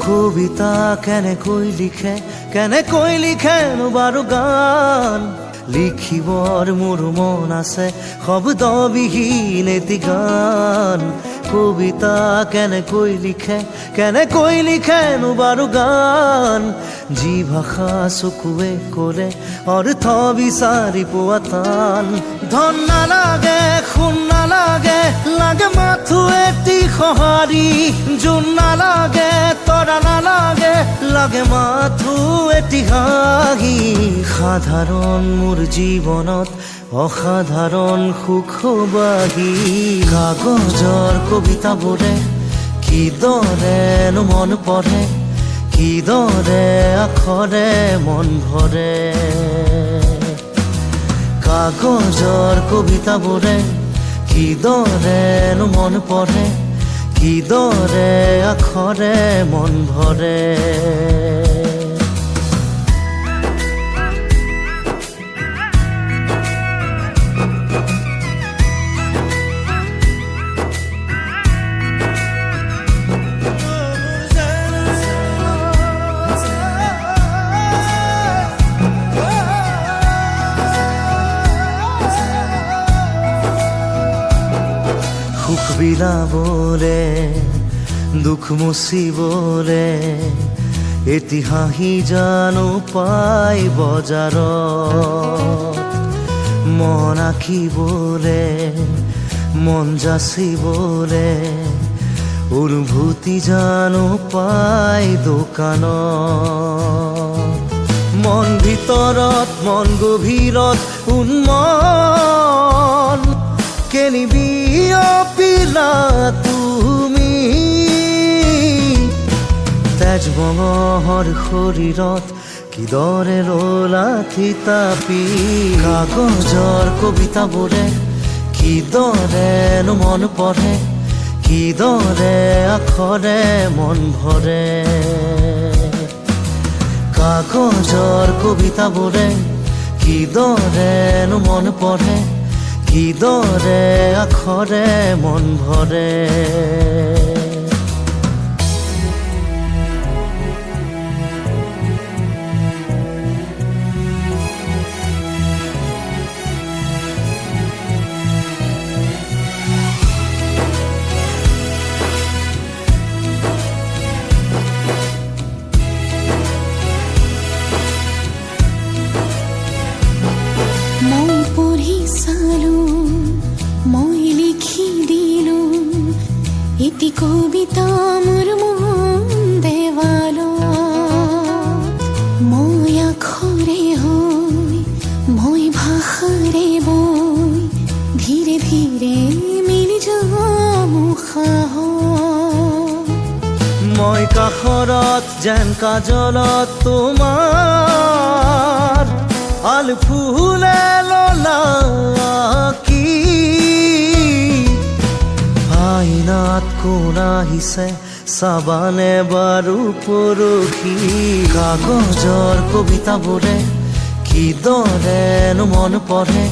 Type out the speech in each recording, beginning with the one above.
কবিতা কেনেকৈ লিখেনো বাৰু গান লিখিবৰ মোৰ মন আছে শব্দবিহীন এটি গান কবিতা কেনেকৈ লিখেনো বাৰু গান যি ভাষা চকুৱে ক'লে অৰ্থ বিচাৰি পোৱা টান ধন নালাগে সোণ নালাগে লাগে মাথো এটি সঁহাৰি জোন নালাগে তৰা নালাগে লাগে মাথো এটি হাঁহি সাধাৰণ মোৰ জীৱনত অসাধাৰণ সুখবাহী কাগজৰ কবিতাবোৰে কিদৰেনো মন পঢ়ে কিদৰে আখৰে মন ভৰে কাগজৰ কবিতাবোৰে কিদৰেনো মন পঢ়ে কিদৰে আখৰে মন ভৰে সুখ বিলাবলে দুখ মুচিবলে এটি হাঁহি জানো পাই বজাৰত মন আঁকিবলে মন যাচিবলে অনুভূতি জানো পাই দোকানত মন ভিতৰত মন গভীৰত উন্মন কেনিবি অপিলা তুমি তেজ মঙহৰ শৰীৰত কিদৰে ৰলা থিতাপি কাগজৰ কবিতাবোৰে কিদৰেনো মন পঢ়ে কিদৰে আখৰে মন ভৰে কাগজৰ কবিতাবোৰে কিদৰেনো মন পঢ়ে কিদৰে আখৰে মন ভৰে এটি কবিতা মোৰ মন দেৱালত মই আখৰে হৈ মই ভাষাৰে বৈ ধীৰে ধীৰে মিলি যাম মই কাষৰত যেন কাজলত তোমাৰ আল ফুলে ললা আইনাত কোন আহিছে চাবানে বাৰু পৰখি কাগজৰ কবিতাবোৰে কিদৰেনো মন পঢ়ে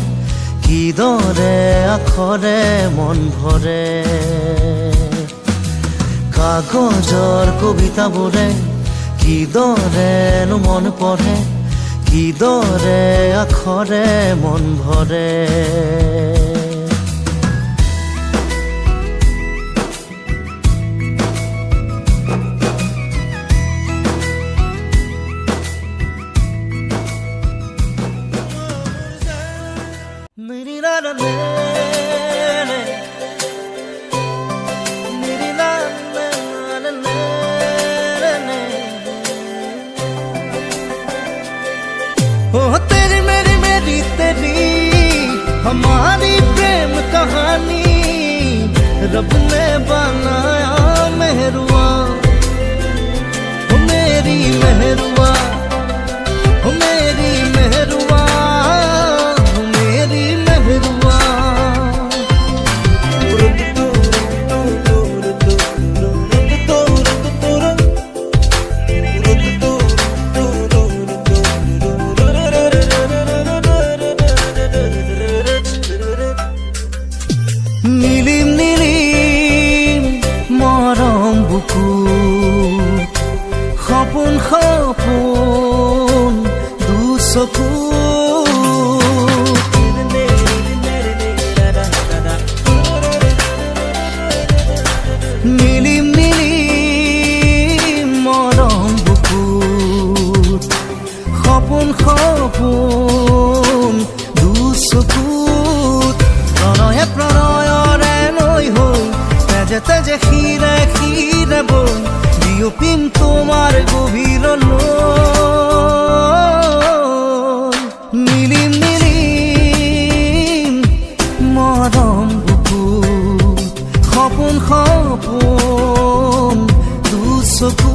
কিদৰে আখৰে মন ভৰে কাগজৰ কবিতাবোৰে কিদৰেনো মন পঢ়ে কিদৰে আখৰে মন ভৰে हमारी प्रेम कहानी रब ने बनाया मेहरुआ हो मेरी मेहरुआ हो मेरी मेहरुआ हो मेरी मेहरुआ নীলিম নীলিম মৰম বুকুত সপোন সপোন দুচকুত প্ৰণয়ে প্ৰণয়ৰে নৈ হৈ তেজে তেজে শিৰে শিৰে বৈ বিয়পিম তোমাৰ গভীৰলৈ নীলিম নীলিম মৰম বুকুত সপোন সপোন দুচকুত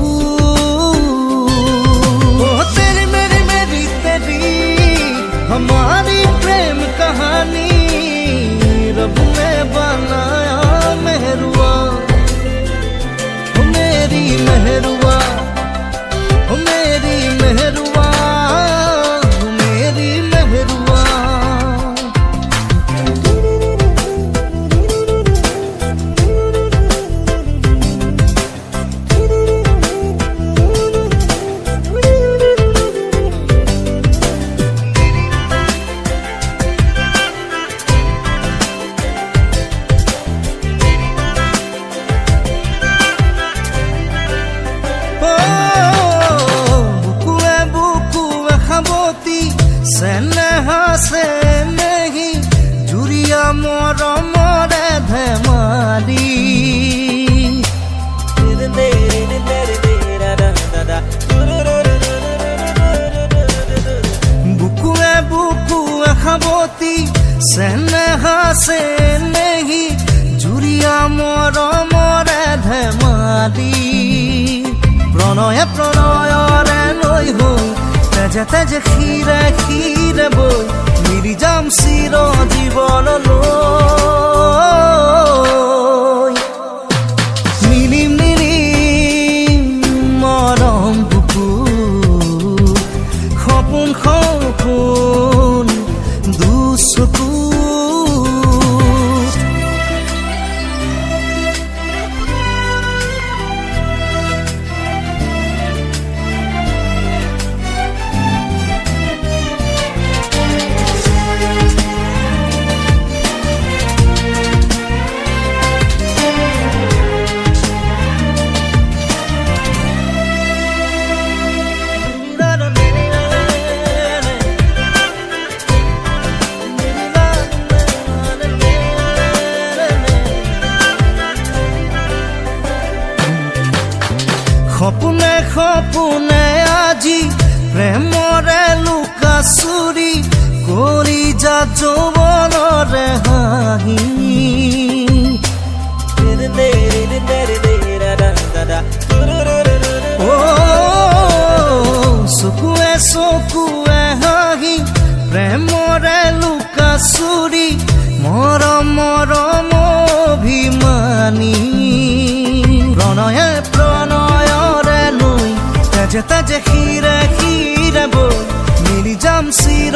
तेरी मेरी मेरी तेरी हमारी प्रेम कहानी रब ने बनाया मेहरुआ ओ मेरी मेहरुआ ओ मेरी मेहरुआ ओ मेरी मेहरुआ বুকুৱে বুকুৱে খাবতি চেনেহা চেনেহী জুৰিয়া মৰমৰে ধেমালি বুকুৱে বুকুৱে খাবতি চেনেহা চেনেহী জুৰিয়া মৰমৰে ধেমালি প্ৰণয়ে প্ৰণয়ৰে নৈ হৈ তেজে তেজে শিৰে শিৰে বৈ মিলি যাম চিৰ জীৱনলৈ নীলিম নীলিম মৰম বুকুত সপোন সপোন দুচকুত সপোনে সপোনে আজি প্ৰেমৰে লুকা চুৰি কৰি যা যৌৱনৰে হাঁহি অ চকুৱে চকুৱে হাঁহি প্ৰেমৰে লুকা চুৰি মৰম মৰম অভিমানী প্ৰণয়ে প্ৰণয়ৰে নৈ তেজে তেজে শিৰে শিৰে বৈ মিলি যাম চিৰ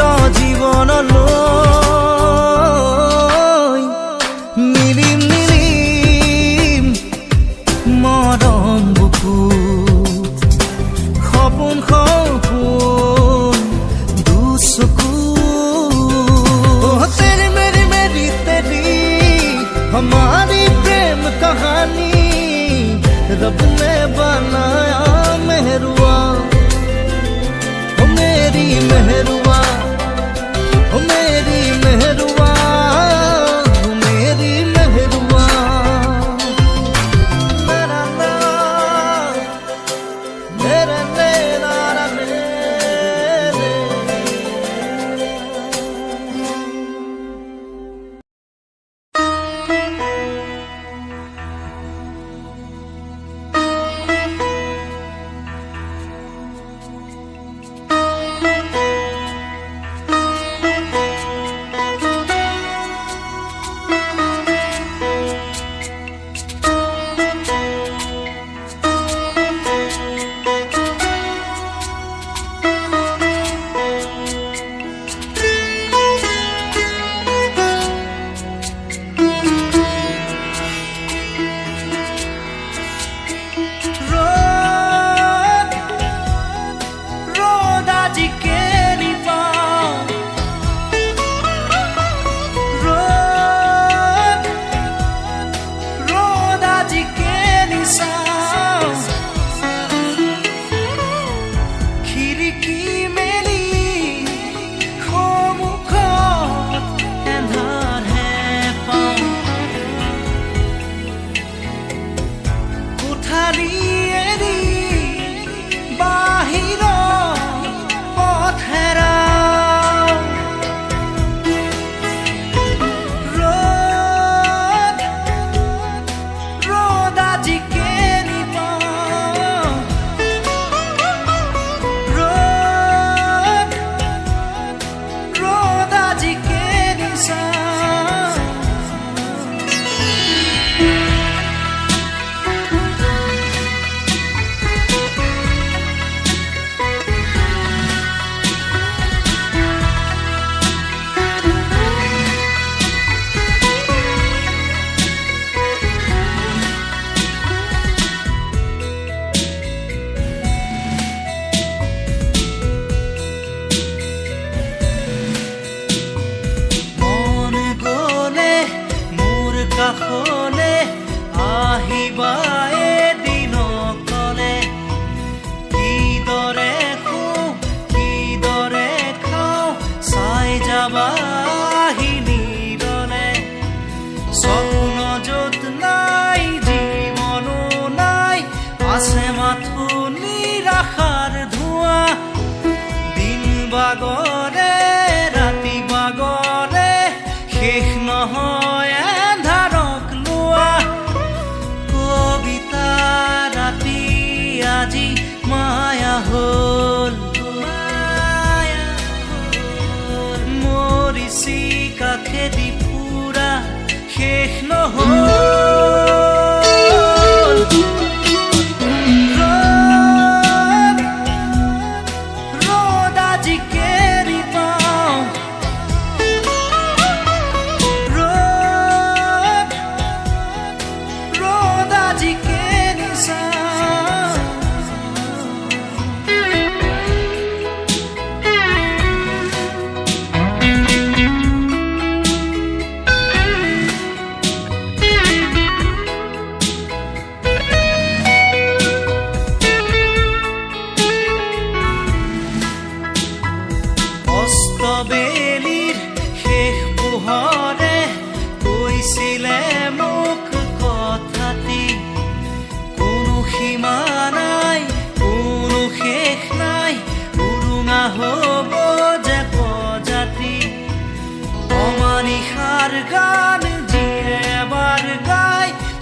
জীৱনলৈ নীলিম নীলিম মৰম বুকুত সপোন সপোন দুচকুত तेरी मेरी मेरी तेरी हमारी प्रेम कहानी रब ने बनाया मेहरुआ ओ मेरी मेहरुआ ओ मेरी मेहरुआ ओ मेरी मेहरुआ मेरा मेरा मेरा मेरे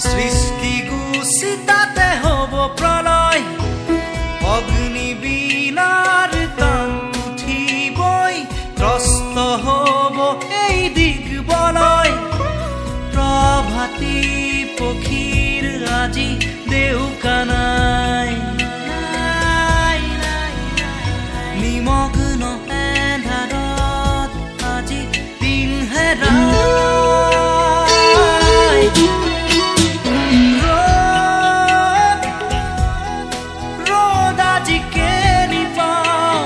সৃষ্টি গুচি তাতে হ'ব প্ৰলয় অগ্নিবীণাৰ টান উঠিবই ত্ৰস্ত হ'ব এই দিগবলয় প্ৰভাতী পক্ষীৰ আজি দেউকা নাই নিমগ্ন এন্ধাৰত আজি দিন হেৰাই ৰ'দ আজি কেনি পাওঁ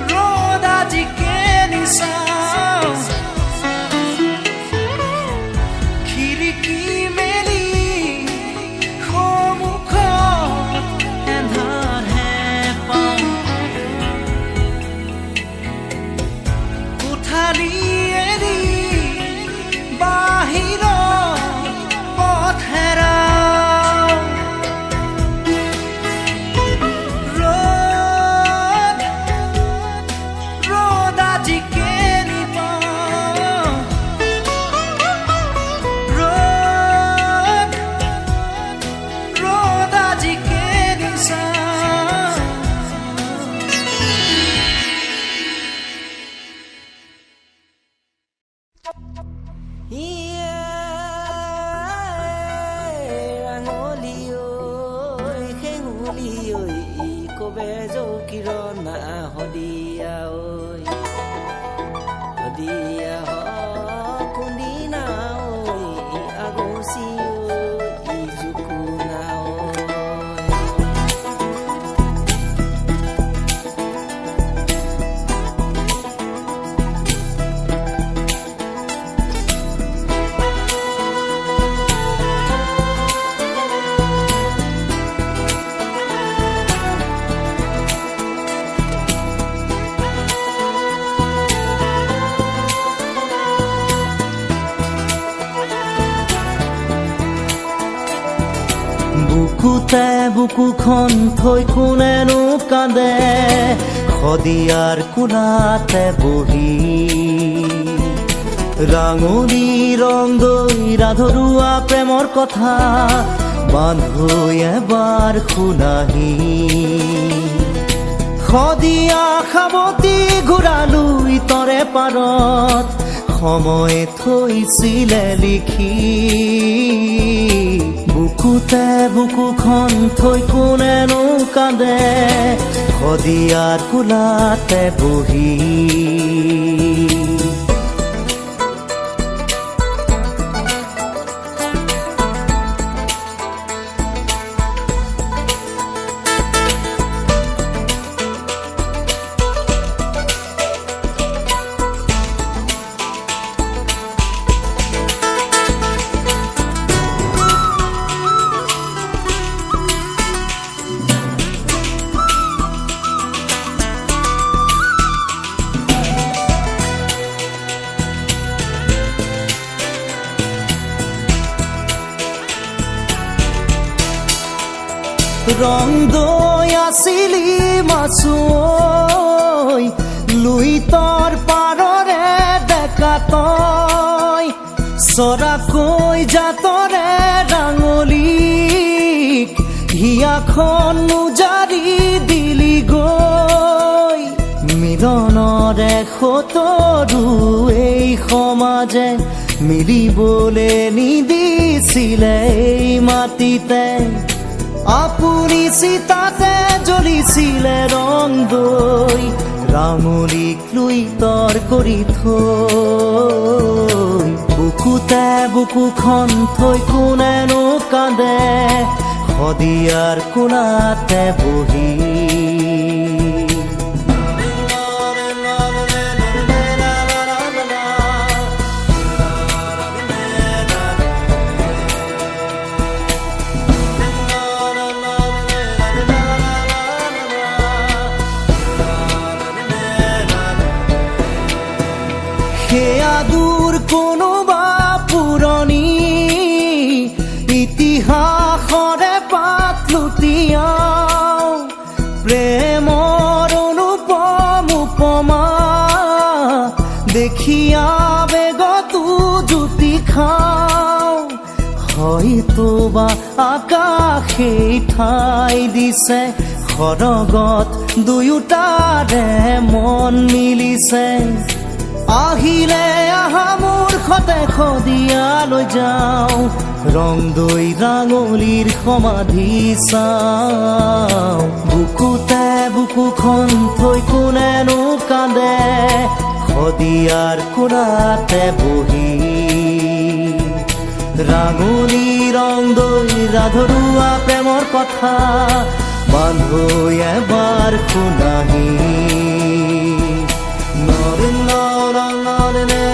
ৰ'দ আজি কেনি চাওঁ খিৰিকী মেলি সন্মুখত এন্ধাৰহে পাওঁ কোঠালি এৰি বাহিৰত পথ হেৰাওঁ ৰ'দ আজি কেনি পাওঁ ৰ'দ আজি কেনি চাওঁ ৰাঙলী ঐ শেঙুলী ঐ কবে জৌকিৰণা শদিয়া ঐ শদিয়া কোনদিনা ঐ আগচি ঐ জুকুনা ঐ বুকুতে বুকুখন থৈ কোনেনো কান্দে শদিয়াৰ কোলাতে বহি ৰাঙলী ৰং দৈ ৰাধৰুৱা প্ৰেমৰ কথা বান্ধৈ এবাৰ শুনাহি শদিয়া সাৱতি ঘূৰালৈ তৰে পাৰত সময় থৈছিলে লিখি বুকুতে বুকুখন থৈ কোনেনো কান্দে শদিয়াৰ কোলাতে বহি ৰং দৈ আছিলি মাছুঐ লুইতৰ পাৰৰে ডেকা তই চৰাকৈ জাতৰে ৰাঙলীক হিয়াখন উজাৰি দিলি গৈ মিলনৰে সতৰু এই সমাজে মিলিবলে নিদিছিলে এই মাটিতে আপুনি চিতাতে জ্বলিছিলে ৰং দৈ ৰাঙলীক লুইতৰ কৰি থৈ বুকুতে বুকুখন থৈ কোনেনো কান্দে শদিয়াৰ কোলাতে বহি সেয়া দূৰ কোনোবা পুৰণি ইতিহাসৰে পাত লুটিয়াও প্ৰেমৰ অনুপম উপমা দেখিয়া বেগতো জুতি খাওঁ হয়তো বা আকাশেই ঠাই দিছে সৰগত দুয়োটাৰে মন মিলিছে আহিলে আহা মূৰ্খতে শদিয়ালৈ যাওঁ ৰং দৈ ৰাঙলীৰ সমাধি চাওঁ বুকুতে বুকুখন থৈ কোনেনো কান্দে শদিয়াৰ কোণাতে বহি ৰাঙলী ৰং দৈ ৰাধৰুৱা প্ৰেমৰ কথা বান্ধো এবাৰ শুনাহি নৰে